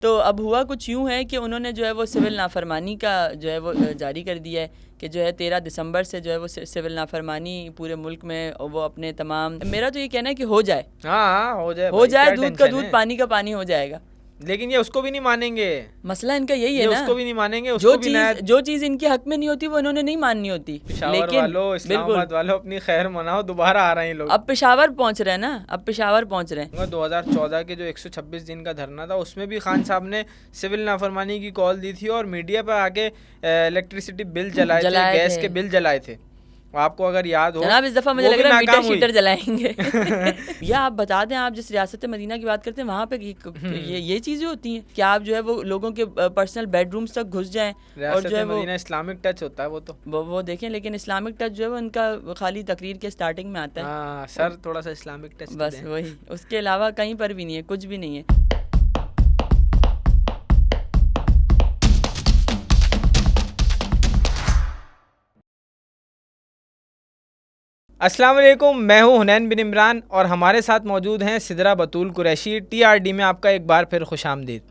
तो अब हुआ कुछ यूँ है कि उन्होंने जो है वो सिविल नाफरमानी का जो है वो जारी कर दिया है कि जो है 13 दिसंबर से जो है वो सिविल नाफरमानी पूरे मुल्क में वो अपने तमाम, मेरा तो ये कहना है कि हो जाए, हाँ हो जाए हो भाई, जाए, क्या दूध का टेंशन दूध है। पानी का पानी हो जाएगा। लेकिन ये उसको भी नहीं मानेंगे, मसला इनका यही ये है ना, उसको भी नहीं मानेंगे, जो उसको भी नया। चीज़ इनके हक में नहीं होती वो इन्होंने नहीं माननी होती। पेशावर लेकिन वालों, बिल्कुल इस्लामाबाद वालों, अपनी खैर मनाओ, दोबारा आ रहे हैं ये लोग। अब पेशावर पहुंच रहे हैं ना, अब पेशावर पहुंच रहे हैं। 2014 के जो 126 दिन का धरना था उसमें भी खान साहब ने सिविल नाफरमानी की कॉल दी थी और मीडिया पर आके इलेक्ट्रिसिटी बिल जलाए थे, गैस के बिल जलाए थे। आपको अगर याद हो जनाब, इस दफ़ा मुझे लग रहा है मीटर शीटर जलाएंगे। या आप बता दें, आप जिस रियासत मदीना की बात करते हैं वहाँ पे ये चीज़ें होती हैं कि आप जो है वो लोगों के पर्सनल बेडरूम्स तक घुस जाएं और जो है वो इस्लामिक टच होता है वो देखें। लेकिन इस्लामिक टच जो है वो इनका खाली तकरीर के स्टार्टिंग में आता है। सर थोड़ा सा इस्लामिक टच बस वही, उसके अलावा कहीं पर भी नहीं है, कुछ भी नहीं है। अस्सलाम वालेकुम, मैं हूं हुनैन बिन इमरान और हमारे साथ मौजूद हैं सिदरा बतूल कुरैशी। TRD में आपका एक बार फिर खुशामदीद।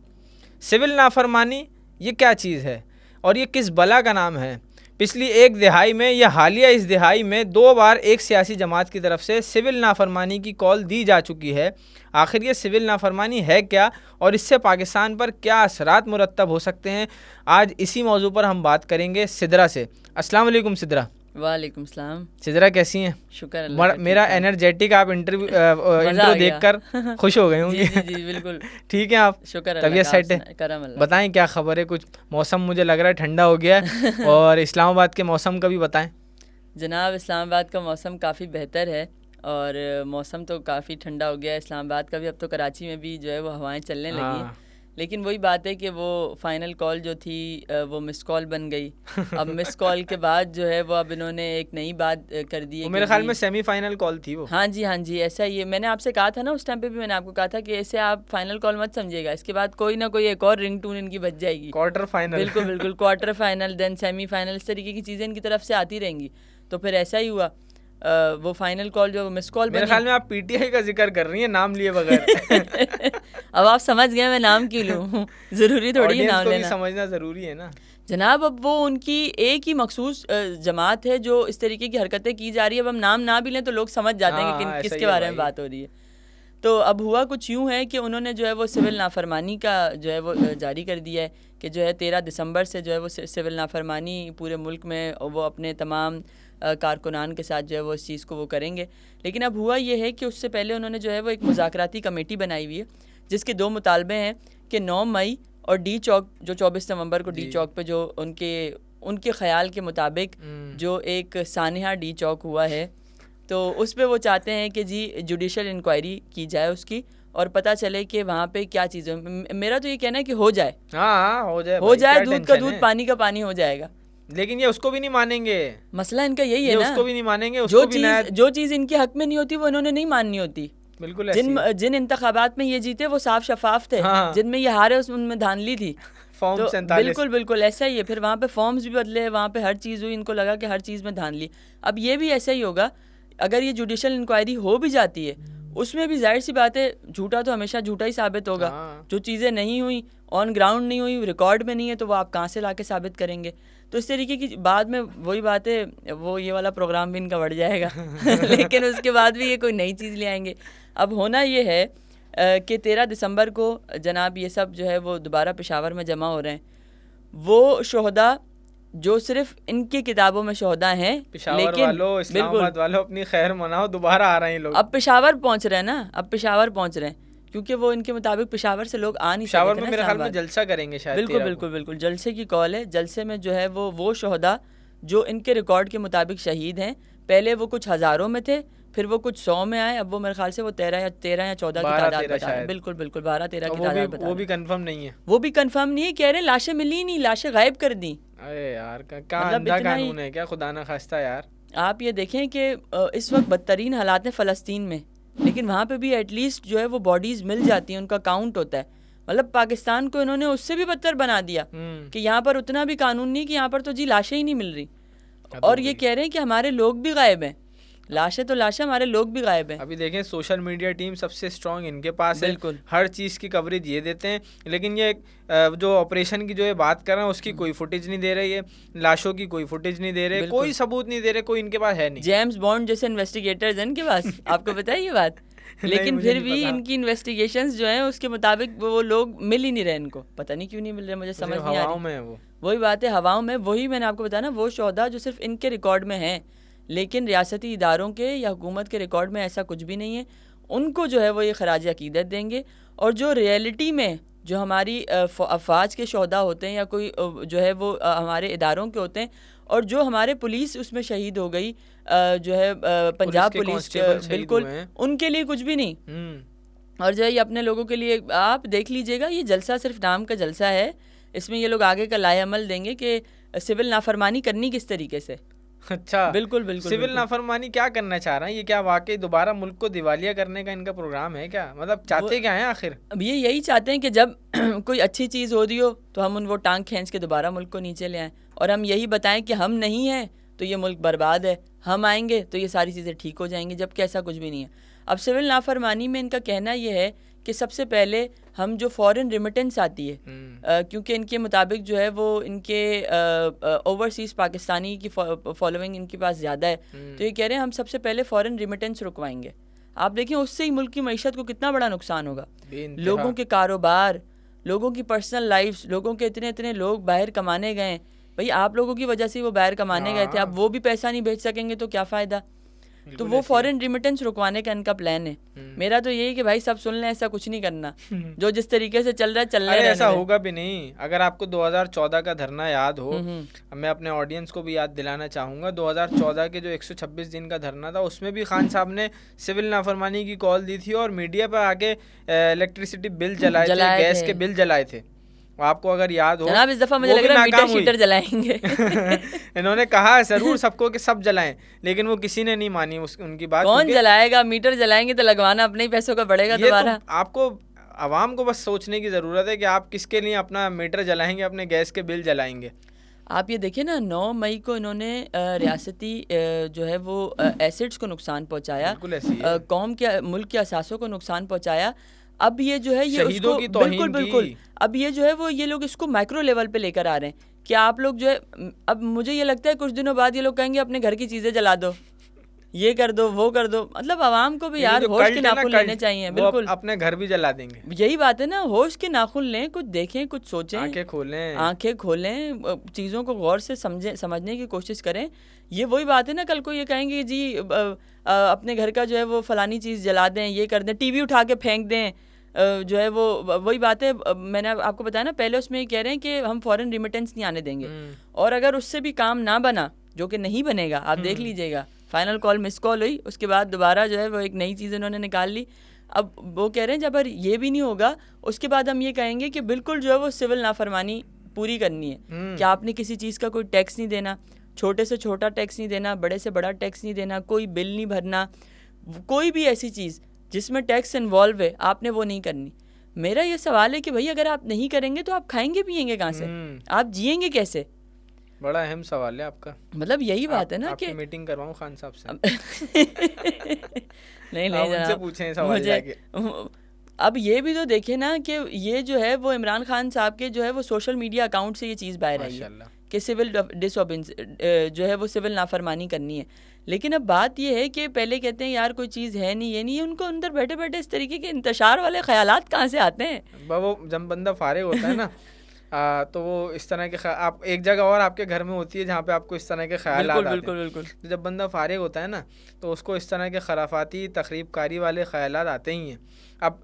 सिविल नाफरमानी ये क्या चीज़ है और ये किस बला का नाम है? पिछली एक दिहाई में या हालिया इस दिहाई में 2 बार एक सियासी जमात की तरफ से सिविल नाफरमानी की कॉल दी जा चुकी है। आखिर ये सिविल नाफरमानी है क्या और इससे पाकिस्तान पर क्या असरात मुरत्तब हो सकते हैं? आज इसी मौजू पर हम बात करेंगे सिदरा से। अस्सलाम वालेकुम सिदरा। वालेकुम सलाम। सिदरा कैसी हैं? शुक्र अल्लाह का। मेरा एनर्जेटिक आप इंट्रो देखकर खुश हो गए होंगे। जी बिल्कुल। ठीक है आप? शुक्र, तबीयत सेट है? करम अल्लाह। बताएं क्या खबर है? कुछ मौसम मुझे लग रहा है ठंडा हो गया है और इस्लामाबाद के मौसम का भी बताएं। जनाब, इस्लामाबाद का मौसम काफ़ी बेहतर है और मौसम तो काफ़ी ठंडा हो गया है इस्लामाबाद का भी। अब तो कराची में भी जो है वो हवाएं चलने लगी हैं। लेकिन वही बात है कि वो फाइनल कॉल जो थी वो मिस कॉल बन गई। अब मिस कॉल के बाद जो है वो अब इन्होंने एक नई बात कर दी है। मेरे ख्याल में सेमीफाइनल कॉल थी वो। हाँ जी ऐसा ही है। मैंने आपसे कहा था ना उस टाइम पे भी, मैंने आपको कहा था कि ऐसे आप फाइनल कॉल मत समझिएगा, इसके बाद कोई ना कोई एक और रिंग टून इनकी बज जाएगी। Quarter final. बिल्कुल क्वार्टर फाइनल, देन सेमीफाइनल, इस तरीके की चीज़ें इनकी तरफ से आती रहेंगी। तो फिर ऐसा ही हुआ, वो फाइनल कॉल जो मिस कॉल, मेरे ख्याल में आप PTI का जिक्र कर रही हैं नाम लिए बगैर। अब आप समझ गए मैं नाम क्यों लूँ। ज़रूरी थोड़ी है नाम लेना, समझना ज़रूरी है ना जनाब। अब वो उनकी एक ही मखसूस जमात है जो इस तरीके की हरकतें की जा रही है। अब हम नाम ना भी लें तो लोग समझ जाते हैं कि किसके बारे में बात हो रही है। तो अब हुआ कुछ यूँ है कि उन्होंने जो है वो सिविल नाफरमानी का जो है वो जारी कर दिया है कि जो है 13 दिसंबर से जो है वो सिविल नाफरमानी पूरे मुल्क में वो अपने तमाम कारकुनान के साथ जो है वो इस चीज़ को वो करेंगे। लेकिन अब हुआ ये है कि उससे पहले उन्होंने जो है वो एक मुज़ाकराती कमेटी बनाई हुई है जिसके 2 मुतालबे हैं कि 9 मई और डी चौक, जो 24 नवंबर को डी चौक पे जो उनके ख़याल के मुताबिक जो एक सानिहा डी चौक हुआ है, तो उस पर वो चाहते हैं कि जी जुडिशल इंक्वायरी की जाए उसकी और पता चले कि वहाँ पे क्या चीज़ है। मेरा तो ये कहना है कि हो जाए, हो जाए, दूध का दूध पानी का पानी हो जाएगा। लेकिन ये उसको भी नहीं मानेंगे। मसला इनका यही है ना, उसको भी नहीं मानेंगे, जो चीज़ इनके हक में नहीं होती वो इन्होंने नहीं माननी होती। बिल्कुल। जिन इंतखाबात में ये जीते वो साफ शफाफ थे, जिनमें ये हारे उनमें धांधली थी। तो बिल्कुल ऐसा ही है। फिर वहाँ पे फॉर्म्स भी बदले, वहाँ पे हर चीज़ हुई, इनको लगा कि हर चीज़ में धांधली। अब ये भी ऐसा ही होगा, अगर ये जुडिशल इंक्वायरी हो भी जाती है उसमें भी जाहिर सी बात है झूठा तो हमेशा झूठा ही साबित होगा। जो चीज़ें नहीं हुई, ऑन ग्राउंड नहीं हुई, रिकॉर्ड में नहीं है, तो वो आप कहाँ से ला के साबित करेंगे? तो इस तरीके की बाद में वही बात है, वो ये वाला प्रोग्राम भी इनका बढ़ जाएगा। लेकिन उसके बाद भी ये कोई नई चीज़ ले आएंगे। अब होना ये है कि 13 दिसंबर को जनाब ये सब जो है वो दोबारा पेशावर में जमा हो रहे हैं। वो शोहदा जो सिर्फ इनकी किताबों में शोहदा हैं, लेकिन वालों, इस्लामाबाद वालों, अपनी खैर मनाओ, दोबारा आ रहे हैं लोग। अब पेशावर पहुंच रहे हैं ना, अब पेशावर पहुंच रहे हैं क्योंकि वो इनके मुताबिक पेशावर से लोग आ नहीं सकते। पेशावर में मेरे ख्याल में जलसा करेंगे शायद। बिल्कुल जलसे की कॉल है। जलसे में जो है वो शोहदा जो इनके रिकॉर्ड के मुताबिक शहीद हैं, पहले वो कुछ हज़ारों में थे, फिर वो कुछ 100 में आए, अब वो मेरे ख्याल से वो 13 या 14 की तादाद बता रहे हैं। बिल्कुल 12-13 की तादाद बता रहे हैं। वो भी कंफर्म नहीं है, वो भी कंफर्म नहीं है। कह रहे हैं लाशें मिली नहीं, लाशें गायब कर दी। अरे यार क्या अंधा कानून है क्या, खुदा ना खास्ता यार। आप ये देखें कि इस वक्त बदतरीन हालात हैं फ़लस्तीन में, लेकिन वहाँ पे भी एटलीस्ट जो है वो बॉडीज़ मिल जाती हैं, उनका काउंट होता है। मतलब पाकिस्तान को इन्होंने उससे भी बदतर बना दिया कि यहाँ पर उतना भी कानून नहीं, कि यहाँ पर तो जी लाशें ही नहीं मिल रही। और ये कह रहे हैं कि हमारे लोग भी गायब हैं। लाशें तो लाशें, हमारे लोग भी गायब हैं। अभी देखें सोशल मीडिया टीम सबसे स्ट्रांग इनके पास है, बिल्कुल। हर चीज़ की कवरेज ये देते हैं, लेकिन ये जो ऑपरेशन की जो ये बात कर रहे हैं उसकी कोई फुटेज नहीं दे रही है, लाशों की कोई फुटेज नहीं दे रहे, कोई सबूत नहीं दे रहे, कोई इनके पास है नहीं। जेम्स बॉन्ड जैसे इन्वेस्टिगेटर्स हैं इनके पास, आपको पता है ये बात? लेकिन फिर भी इनकी इन्वेस्टिगेशंस जो हैं उसके मुताबिक वो लोग मिल ही नहीं रहे, इनको पता नहीं क्यों नहीं मिल रहे, मुझे समझ नहीं आ रही। में वही बात है, हवाओं में। वही मैंने आपको बताया ना, वो शोहदा जो सिर्फ इनके रिकॉर्ड में हैं, लेकिन रियासती इदारों के या हुकूमत के रिकॉर्ड में ऐसा कुछ भी नहीं है। उनको जो है वो ये खराज अकीदत देंगे, और जो रियलिटी में जो हमारी अफवाज के शोहदा होते हैं या कोई जो है वो हमारे इदारों के होते हैं, और जो हमारे पुलिस उसमें शहीद हो गई जो है पंजाब पुलिस, बिल्कुल उनके लिए कुछ भी नहीं। और जो है ये अपने लोगों के लिए, आप देख लीजिएगा, ये जलसा सिर्फ नाम का जलसा है, इसमें ये लोग आगे का लाए अमल देंगे कि सिविल नाफरमानी करनी किस तरीके से। अच्छा, बिल्कुल बिल्कुल। सिविल नाफरमानी क्या करना चाह रहे हैं ये? क्या वाकई दोबारा मुल्क को दिवालिया करने का इनका प्रोग्राम है क्या? मतलब चाहते क्या हैं आखिर? अब ये यही चाहते हैं कि जब कोई अच्छी चीज़ हो रही हो तो हम वो टांग खींच के दोबारा मुल्क को नीचे ले आएँ, और हम यही बताएं कि हम नहीं हैं तो ये मुल्क बर्बाद है, हम आएंगे तो ये सारी चीज़ें ठीक हो जाएंगी, जबकि ऐसा कुछ भी नहीं है। अब सिविल नाफरमानी में इनका कहना ये है कि सबसे पहले हम जो फॉरेन रिमिटेंस आती है, क्योंकि इनके मुताबिक जो है वो इनके ओवरसीज़ पाकिस्तानी की फॉलोइंग इनके पास ज़्यादा है, तो ये कह रहे हैं हम सबसे पहले फॉरेन रिमिटेंस रुकवाएंगे। आप देखें उससे ही मुल्क की मईशत को कितना बड़ा नुकसान होगा, लोगों के कारोबार, लोगों की पर्सनल लाइफ्स, लोगों के इतने इतने लोग बाहर कमाने गए, भाई आप लोगों की वजह से वो बाहर कमाने गए थे, अब वो भी पैसा नहीं भेज सकेंगे तो क्या फ़ायदा। तो वो फॉरेन रिमिटेंस रुकवाने का इनका प्लान है। मेरा तो यही कि भाई सब सुन लें, ऐसा कुछ नहीं करना, जो जिस तरीके से चल रहा है चल रहा है। ऐसा होगा भी नहीं। अगर आपको 2014 का धरना याद हो, मैं अपने ऑडियंस को भी याद दिलाना चाहूँगा, 2014 के जो 126 दिन का धरना था उसमें भी खान साहब ने सिविल नाफरमानी की कॉल दी थी और मीडिया पर आके इलेक्ट्रिसिटी बिल जलाए थे, गैस के बिल जलाए थे। आपको अगर याद हो, जनाब इस दफा मुझे लग रहा है मीटर शीटर जलाएंगे। इन्होंने कहा जरूर सबको कि सब जलाएं, लेकिन वो किसी ने नहीं मानी उनकी बात। कौन जलाएगा? मीटर जलाएंगे तो लगवाना अपने ही पैसों का पड़ेगा दोबारा। तो आपको आवाम को बस सोचने की ज़रूरत है कि आप किसके लिए अपना मीटर जलाएंगे, अपने गैस के बिल जलाएंगे। आप ये देखिए ना, 9 मई को इन्होंने रियासती जो है वो एसेट्स को नुकसान पहुँचाया, कौम के मुल्क के असासों को नुकसान पहुँचाया। अब ये जो है ये शहीदों की बिल्कुल बिल्कुल, अब ये जो है वो ये लोग इसको माइक्रो लेवल पे लेकर आ रहे हैं कि आप लोग जो है, अब मुझे ये लगता है कुछ दिनों बाद ये लोग कहेंगे अपने घर की चीज़ें जला दो, ये कर दो, वो कर दो। मतलब आवाम को भी यार होश के नाखून लेने चाहिए। बिल्कुल, अपने घर भी जला देंगे, यही बात है ना, होश के नाखून लें, कुछ देखें, कुछ सोचें, आंखें खोलें, चीज़ों को गौर से समझने की कोशिश करें। ये वही बात है ना, कल को ये कहेंगे जी अपने घर का जो है वो फलानी चीज़ जला दें, ये कर दें, टीवी उठा के फेंक दें, जो है वो वही बात है। मैंने आपको बताया ना पहले, उसमें ये कह रहे हैं कि हम फॉरेन रिमिटेंस नहीं आने देंगे, और अगर उससे भी काम ना बना, जो कि नहीं बनेगा, आप देख लीजिएगा, फाइनल कॉल मिस कॉल हुई, उसके बाद दोबारा जो है वो एक नई चीज़ उन्होंने निकाल ली। अब वो कह रहे हैं जब अगर ये भी नहीं होगा, उसके बाद हम ये कहेंगे कि बिल्कुल जो है वो सिविल नाफरमानी पूरी करनी है कि आपने किसी चीज़ का कोई टैक्स नहीं देना, छोटे से छोटा टैक्स नहीं देना, बड़े से बड़ा टैक्स नहीं देना, कोई बिल नहीं भरना, कोई भी ऐसी चीज़ जिसमें टैक्स इन्वॉल्व है आपने वो नहीं करनी। मेरा ये सवाल है कि भाई अगर आप नहीं करेंगे तो आप खाएंगे पिएंगे कहाँ से, आप जिएंगे कैसे? बड़ा अहम सवाल है आपका। मतलब यही बात है ना कि मीटिंग करवाऊं खान साहब से। नहीं उनसे पूछें सवाल जाके। अब ये भी तो देखे ना कि ये जो है वो इमरान खान साहब के जो है वो सोशल मीडिया अकाउंट से ये चीज़ बाहर आई है कि सिविल डिसओबेंस जो है वो सिविल नाफरमानी करनी है। लेकिन अब बात ये है कि पहले कहते हैं यार कोई चीज़ है नहीं, ये नहीं है, उनको अंदर बैठे बैठे इस तरीके के इंतशार वाले ख्यालात कहाँ से आते हैं? वो जब बंदा फारिग होता है ना तो वो इस तरह के आप एक जगह और आपके घर में होती है जहाँ पे आपको इस तरह के ख्याल आते हैं। बिल्कुल बिल्कुल। तो जब बंदा फारिग होता है ना तो उसको इस तरह के खराफाती तखरीबकारी वाले ख्यालात आते ही हैं। अब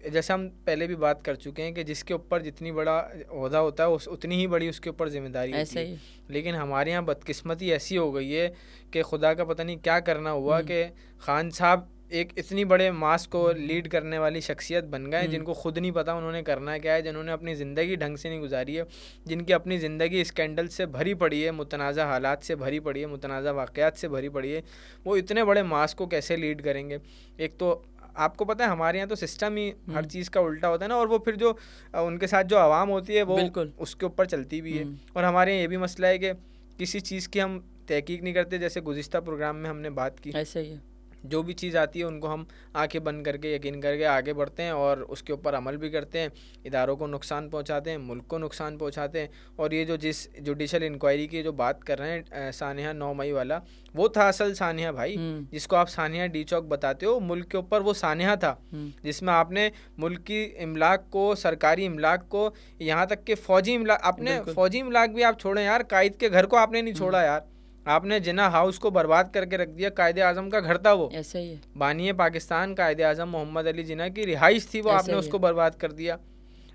जैसे हम पहले भी बात कर चुके हैं कि जिसके ऊपर जितनी बड़ा ओहदा होता है उतनी ही बड़ी उसके ऊपर जिम्मेदारी होती है। लेकिन हमारे यहाँ बदकिस्मती ऐसी हो गई है कि खुदा का पता नहीं क्या करना हुआ कि खान साहब एक इतनी बड़े मास को लीड करने वाली शख्सियत बन गए जिनको खुद नहीं पता उन्होंने करना क्या है, जिन्होंने अपनी ज़िंदगी ढंग से नहीं गुजारी है, जिनकी अपनी ज़िंदगी स्कैंडल से भरी पड़ी है, मुतनाज़ा हालात से भरी पड़ी है, मुतनाज़ा वाक़यात से भरी पड़ी है। वो इतने बड़े मास को कैसे लीड करेंगे? एक तो आपको पता है हमारे यहाँ तो सिस्टम ही हर चीज़ का उल्टा होता है ना, और वो फिर जो उनके साथ जो आवाम होती है वो उसके ऊपर चलती भी है। और हमारे यहाँ ये भी मसला है कि किसी चीज़ की हम तहकीक नहीं करते। जैसे गुज़िश्ता प्रोग्राम में हमने बात की, ऐसा ही है, जो भी चीज़ आती है उनको हम आंखें बंद करके यकीन करके आगे बढ़ते हैं और उसके ऊपर अमल भी करते हैं। इदारों को नुकसान पहुंचाते हैं, मुल्क को नुकसान पहुंचाते हैं। और ये जो जिस जुडिशल इंक्वायरी की जो बात कर रहे हैं सानिया 9 मई वाला, वो था असल सानिया भाई, जिसको आप सानिया डी चौक बताते हो। मुल्क के ऊपर वो सानिया था जिसमें आपने मुल्क की इमलाक को, सरकारी इमलाक को, यहाँ तक कि फ़ौजी इमलाक, आपने फ़ौजी इमलाक भी आप छोड़ें यार, कायद के घर को आपने नहीं छोड़ा यार, आपने जिना हाउस को बर्बाद करके रख दिया। कायदे आज़म का घर था वो, ऐसा ही है, बानी पाकिस्तान कायदे आज़म मोहम्मद अली जिना की रिहाइश थी वो, आपने उसको बर्बाद कर दिया।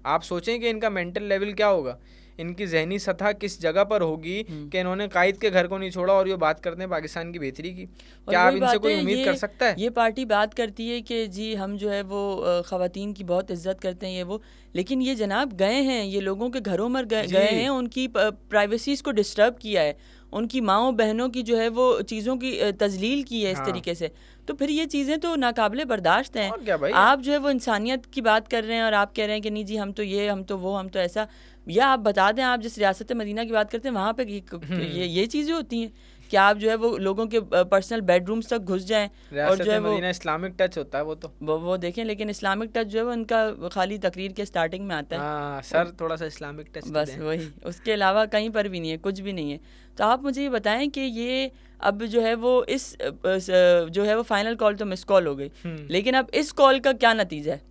आप सोचें कि इनका मेंटल लेवल क्या होगा, इनकी जहनी सतह किस जगह पर होगी कि इन्होंने कायद के घर को नहीं छोड़ा और ये बात करते हैं पाकिस्तान की बेहतरी की। क्या आप इनसे कोई उम्मीद कर सकता है? ये पार्टी बात करती है कि जी हम जो है वो ख़वातीन की बहुत इज्जत करते हैं ये वो, लेकिन ये जनाब गए हैं, ये लोगों के घरों में गए हैं, उनकी प्राइवेसीज को डिस्टर्ब किया है, उनकी माओं बहनों की जो है वो चीज़ों की तजलील की है इस तरीके से। तो फिर ये चीज़ें तो नाकाबिले बर्दाश्त हैं। आप जो है वो इंसानियत की बात कर रहे हैं और आप कह रहे हैं कि नहीं जी हम तो ये, हम तो वो, हम तो ऐसा। या आप बता दें, आप जिस रियासत मदीना की बात करते हैं वहाँ पे ये चीज़ें होती हैं कि आप जो है वो लोगों के पर्सनल बेडरूम्स तक घुस जाएं और जो है वो इस्लामिक टच होता है वो देखें। लेकिन इस्लामिक टच जो है वो उनका खाली तकरीर के स्टार्टिंग में आता है, सर थोड़ा सा इस्लामिक टच, बस वही, उसके अलावा कहीं पर भी नहीं है, कुछ भी नहीं है। तो आप मुझे ये बताएं कि ये अब जो है वो इस जो है वो फाइनल कॉल तो मिस कॉल हो गई, लेकिन अब इस कॉल का क्या नतीजा है?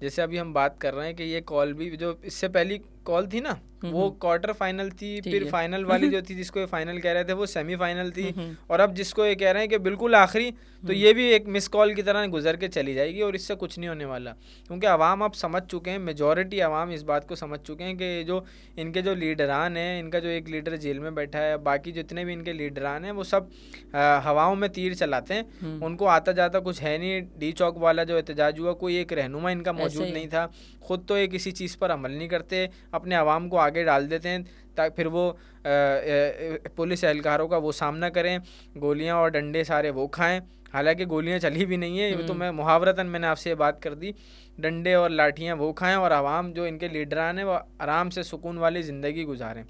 जैसे अभी हम बात कर रहे हैं कि ये कॉल भी, जो इससे पहली कॉल थी ना वो क्वार्टर फाइनल थी, फिर फाइनल वाली जो थी जिसको ये फाइनल कह रहे थे वो सेमीफाइनल थी, और अब जिसको ये कह रहे हैं कि बिल्कुल आखिरी, तो ये भी एक मिस कॉल की तरह गुजर के चली जाएगी और इससे कुछ नहीं होने वाला। क्योंकि अवाम अब समझ चुके हैं, मेजॉरिटी अवाम इस बात को समझ चुके हैं कि जो इनके जो लीडरान हैं, इनका जो एक लीडर जेल में बैठा है, बाकी जितने भी इनके लीडरान हैं वो सब हवाओं में तीर चलाते हैं, उनको आता जाता कुछ है नहीं। डी चौक वाला जो एहतजाज हुआ, कोई एक रहनुमा इनका मौजूद नहीं था, खुद तो ये किसी चीज़ पर अमल नहीं करते, अपने अवाम को आगे डाल देते हैं ताकि फिर वो पुलिस एहलकारों का वो सामना करें, गोलियां और डंडे सारे वो खाएं। हालांकि गोलियां चली भी नहीं है, ये तो मैं मुहावरतन मैंने आपसे ये बात कर दी, डंडे और लाठियां वो खाएं और आवाम जो इनके लीडरान हैं वो आराम से सुकून वाली ज़िंदगी गुजारें।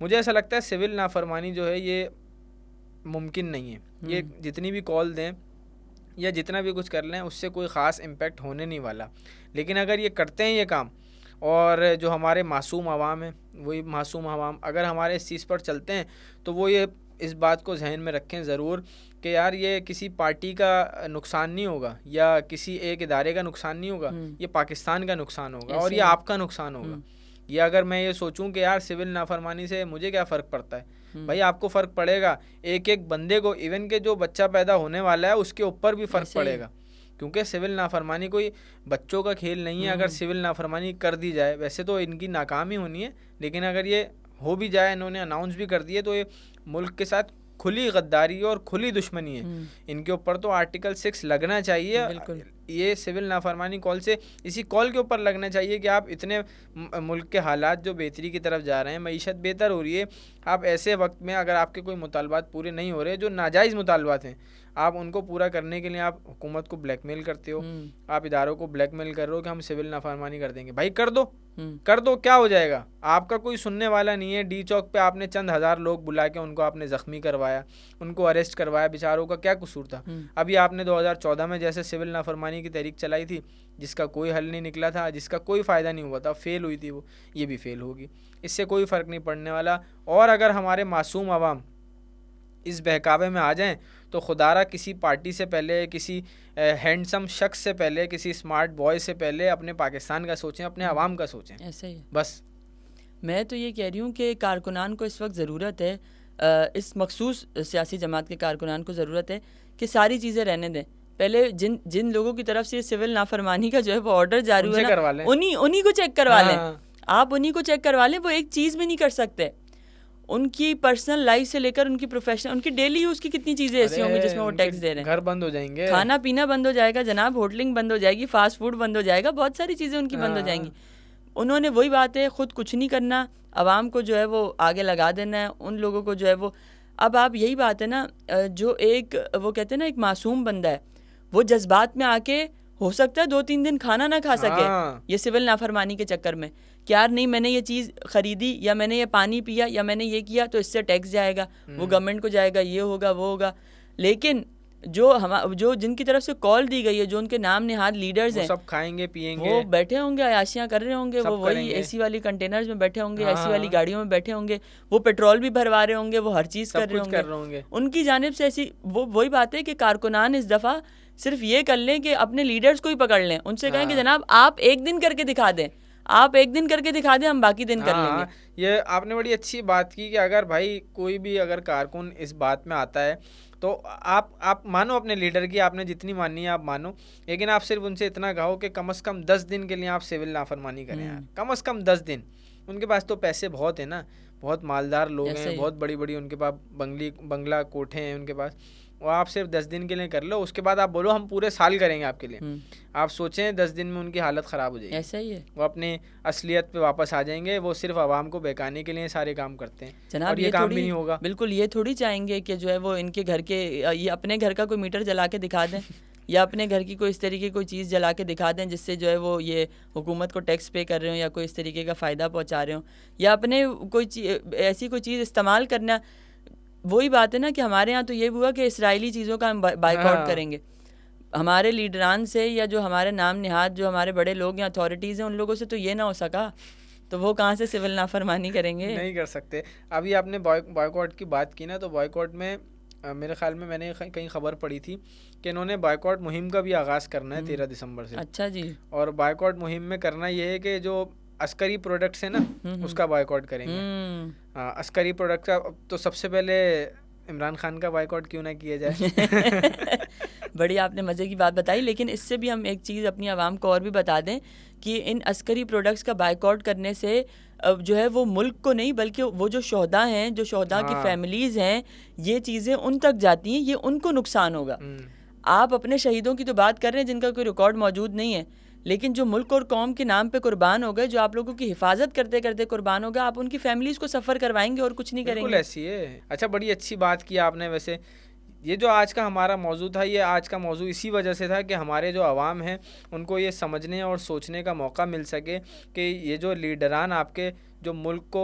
मुझे ऐसा लगता है सिविल नाफरमानी जो है ये मुमकिन नहीं है। ये जितनी भी कॉल दें या जितना भी कुछ कर लें उससे कोई ख़ास इम्पेक्ट होने नहीं वाला। लेकिन अगर ये करते हैं ये काम, और जो हमारे मासूम आवाम है, वही मासूम आवाम अगर हमारे इस चीज़ पर चलते हैं तो वो ये इस बात को जहन में रखें ज़रूर कि यार ये किसी पार्टी का नुकसान नहीं होगा या किसी एक इदारे का नुकसान नहीं होगा, ये पाकिस्तान का नुकसान होगा और ये आपका नुकसान होगा। ये अगर मैं ये सोचूं कि यार सिविल नाफरमानी से मुझे क्या फ़र्क पड़ता है, भाई आपको फ़र्क पड़ेगा। एक एक बंदे को, इवन के जो बच्चा पैदा होने वाला है उसके ऊपर भी फ़र्क पड़ेगा, क्योंकि सिविल नाफरमानी कोई बच्चों का खेल नहीं है। अगर सिविल नाफरमानी कर दी जाए, वैसे तो इनकी नाकामी होनी है, लेकिन अगर ये हो भी जाए, इन्होंने अनाउंस भी कर दिए, तो ये मुल्क के साथ खुली गद्दारी और खुली दुश्मनी है। इनके ऊपर तो आर्टिकल 6 लगना चाहिए। ये सिविल नाफरमानी कॉल से, इसी कॉल के ऊपर लगना चाहिए कि आप इतने मुल्क के हालात जो बेहतरी की तरफ जा रहे हैं, मईशत बेहतर हो रही है, आप ऐसे वक्त में अगर आपके कोई मुतालबात पूरे नहीं हो रहे, जो नाजायज़ मुतालबात हैं, आप उनको पूरा करने के लिए आप हुकूमत को ब्लैकमेल करते हो, आप इदारों को ब्लैकमेल कर रहे हो कि हम सिविल नाफरमानी कर देंगे। भाई कर दो, कर दो, क्या हो जाएगा? आपका कोई सुनने वाला नहीं है। डी चौक पे आपने चंद हज़ार लोग बुला के उनको आपने ज़ख्मी करवाया, उनको अरेस्ट करवाया, बेचारों का क्या कसूर था? अभी आपने 2014 में जैसे सिविल नाफरमानी की तहरीक चलाई थी, जिसका कोई हल नहीं निकला था, जिसका कोई फ़ायदा नहीं हुआ था, फेल हुई थी वो, ये भी फेल होगी, इससे कोई फ़र्क नहीं पड़ने वाला। और अगर हमारे मासूम आवाम इस बहकावे में आ जाएं तो खुदारा किसी पार्टी से पहले, किसी हैंडसम शख्स से पहले, किसी स्मार्ट बॉय से पहले अपने पाकिस्तान का सोचें, अपने आवाम का सोचें। ऐसा ही बस मैं तो ये कह रही हूँ कि कारकुनान को इस वक्त ज़रूरत है, इस मखसूस सियासी जमात के कारकुनान को ज़रूरत है कि सारी चीज़ें रहने दें। पहले जिन लोगों की तरफ से सिविल नाफरमानी का जो है वो ऑर्डर जारी हुआ ना, उन्हीं को चेक करवा लें। आप उन्हीं को चेक करवा लें। वो एक चीज़ भी नहीं कर सकते, उनकी पर्सनल लाइफ से लेकर उनकी प्रोफेशनल, उनकी डेली यूज़ की कितनी चीज़ें ऐसी होंगी जिसमें वो टैक्स दे रहे हैं। घर बंद हो जाएंगे, खाना पीना बंद हो जाएगा जनाब, होटलिंग बंद हो जाएगी, फास्ट फूड बंद हो जाएगा, बहुत सारी चीज़ें उनकी बंद हो जाएंगी। उन्होंने वही बात है, ख़ुद कुछ नहीं करना, आवाम को जो है वो आगे लगा देना है, उन लोगों को जो है वो। अब आप यही बात है ना, जो एक वो कहते हैं ना, एक मासूम बंदा है, वो जज्बात में आके हो सकता है 2-3 दिन खाना ना खा सके ये सिविल नाफरमानी के चक्कर में, कि यार नहीं मैंने ये चीज़ ख़रीदी या मैंने ये पानी पिया या मैंने ये किया तो इससे टैक्स जाएगा, वो गवर्नमेंट को जाएगा, ये होगा वो होगा। लेकिन जो जिनकी तरफ से कॉल दी गई है, जो उनके नाम निहाद लीडर्स हैं, सब खाएंगे पिएंगे, वो बैठे होंगे अयाशियाँ कर रहे होंगे, वो वही एसी वाली कंटेनर्स में बैठे होंगे, एसी वाली गाड़ियों में बैठे होंगे, वो पेट्रोल भी भरवा रहे होंगे, वो हर चीज़ कर रहे होंगे। उनकी जानिब से ऐसी वही बात है कि कारकुनान इस दफ़ा सिर्फ ये कर लें कि अपने लीडर्स को ही पकड़ लें, उनसे कहें कि जनाब आप एक दिन करके दिखा दें, आप एक दिन करके दिखा दें, हम बाकी दिन कर लेंगे। ये आपने बड़ी अच्छी बात की कि अगर भाई कोई भी अगर कारकुन इस बात में आता है तो आप मानो अपने लीडर की, आपने जितनी माननी है आप मानो, लेकिन आप सिर्फ उनसे इतना कहो कि कम से कम 10 दिन के लिए आप सिविल नाफरमानी करें यार, कम से कम 10 दिन। उनके पास तो पैसे बहुत है ना, बहुत मालदार लोग हैं, बहुत बड़ी बड़ी उनके पास बंगला कोठे हैं उनके पास, और आप सिर्फ 10 दिन के लिए कर लो, उसके बाद आप बोलो हम पूरे साल करेंगे आपके लिए। आप सोचें 10 दिन में उनकी हालत ख़राब हो जाएगी। ऐसा ही है, वो अपनी असलियत पे वापस आ जाएंगे, वो सिर्फ आवाम को बहकाने के लिए सारे काम करते हैं जनाब, और ये काम भी नहीं होगा। बिल्कुल ये थोड़ी चाहेंगे कि जो है वो इनके घर के, ये अपने घर का कोई मीटर जला के दिखा दें या अपने घर की कोई इस तरीके कोई चीज़ जला के दिखा दें जिससे जो है वो ये हुकूमत को टैक्स पे कर रहे हो या कोई इस तरीके का फ़ायदा पहुंचा रहे हो, या अपने कोई ऐसी कोई चीज़ इस्तेमाल करना। वही बात है ना कि हमारे यहाँ तो ये हुआ कि इसराइली चीज़ों का हम बाइकआउट करेंगे, हमारे लीडरान से या जो हमारे नाम निहाद जो हमारे बड़े लोग या अथॉरिटीज़ हैं उन लोगों से तो ये ना हो सका, तो वो कहाँ से सिविल नाफरमानी करेंगे? नहीं कर सकते। अभी आपने बॉयकॉट की बात की ना, तो बॉयकॉट में मेरे ख्याल में मैंने कहीं खबर पढ़ी थी कि इन्होंने बॉयकॉट मुहिम का भी आगाज़ करना है 13 दिसंबर से। अच्छा जी। और बॉयकॉट मुहिम में करना ये है कि जो अस्करी प्रोडक्ट्स है ना उसका बॉयकॉट करेंगे। हाँ, अस्करी प्रोडक्ट का तो सबसे पहले इमरान खान का बॉयकॉट क्यों ना किया जाए। बड़ी आपने मज़े की बात बताई, लेकिन इससे भी हम एक चीज़ अपनी आवाम को और भी बता दें कि इन अस्करी प्रोडक्ट्स का बाइकआउट करने से जो है वो मुल्क को नहीं बल्कि वो जो शोहदा हैं, जो शोहदा की फैमिलीज़ हैं, ये चीज़ें उन तक जाती हैं, ये उनको नुकसान होगा। आप अपने शहीदों की तो बात कर रहे हैं जिनका कोई रिकॉर्ड मौजूद नहीं है, लेकिन जो मुल्क और कौम के नाम पे कुर्बान हो गए, जो आप लोगों की हिफाजत करते करते कुर्बान हो गए, आप उनकी फैमिलीज़ को सफ़र करवाएंगे और कुछ नहीं करेंगे। ऐसी है। अच्छा, बड़ी अच्छी बात की आपने। वैसे ये जो आज का हमारा मौजू था, ये आज का मौजू इसी वजह से था कि हमारे जो आवाम हैं उनको ये समझने और सोचने का मौका मिल सके कि ये जो लीडरान आपके जो मुल्क को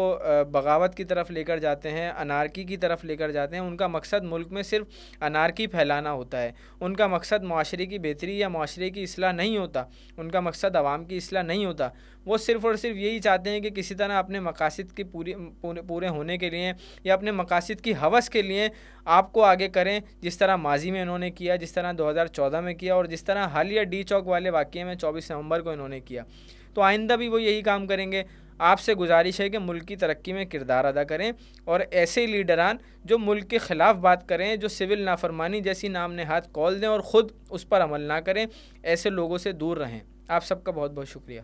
बगावत की तरफ लेकर जाते हैं, अनारकी की तरफ लेकर जाते हैं, उनका मकसद मुल्क में सिर्फ अनारकी फैलाना होता है। उनका मकसद माशरे की बेहतरी या माशरे की इस्लाह नहीं होता, उनका मकसद आवाम की इस्लाह नहीं होता। वो सिर्फ़ और सिर्फ यही चाहते हैं कि किसी तरह अपने मकासद की पूरे होने के लिए या अपने मकासद की हवस के लिए आपको आगे करें, जिस तरह माजी में इन्होंने किया, जिस तरह 2014 में किया और जिस तरह हालिया डी चौक वाले वाक़ये में 24 नवंबर को इन्होंने किया। तो आइंदा भी वो यही काम करेंगे। आपसे गुजारिश है कि मुल्क की तरक्की में किरदार अदा करें और ऐसे लीडरान जो मुल्क के ख़िलाफ़ बात करें, जो सिविल नाफरमानी जैसी नाम नेहाद कॉल दें और ख़ुद उस पर अमल ना करें, ऐसे लोगों से दूर रहें। आप सबका बहुत बहुत शुक्रिया।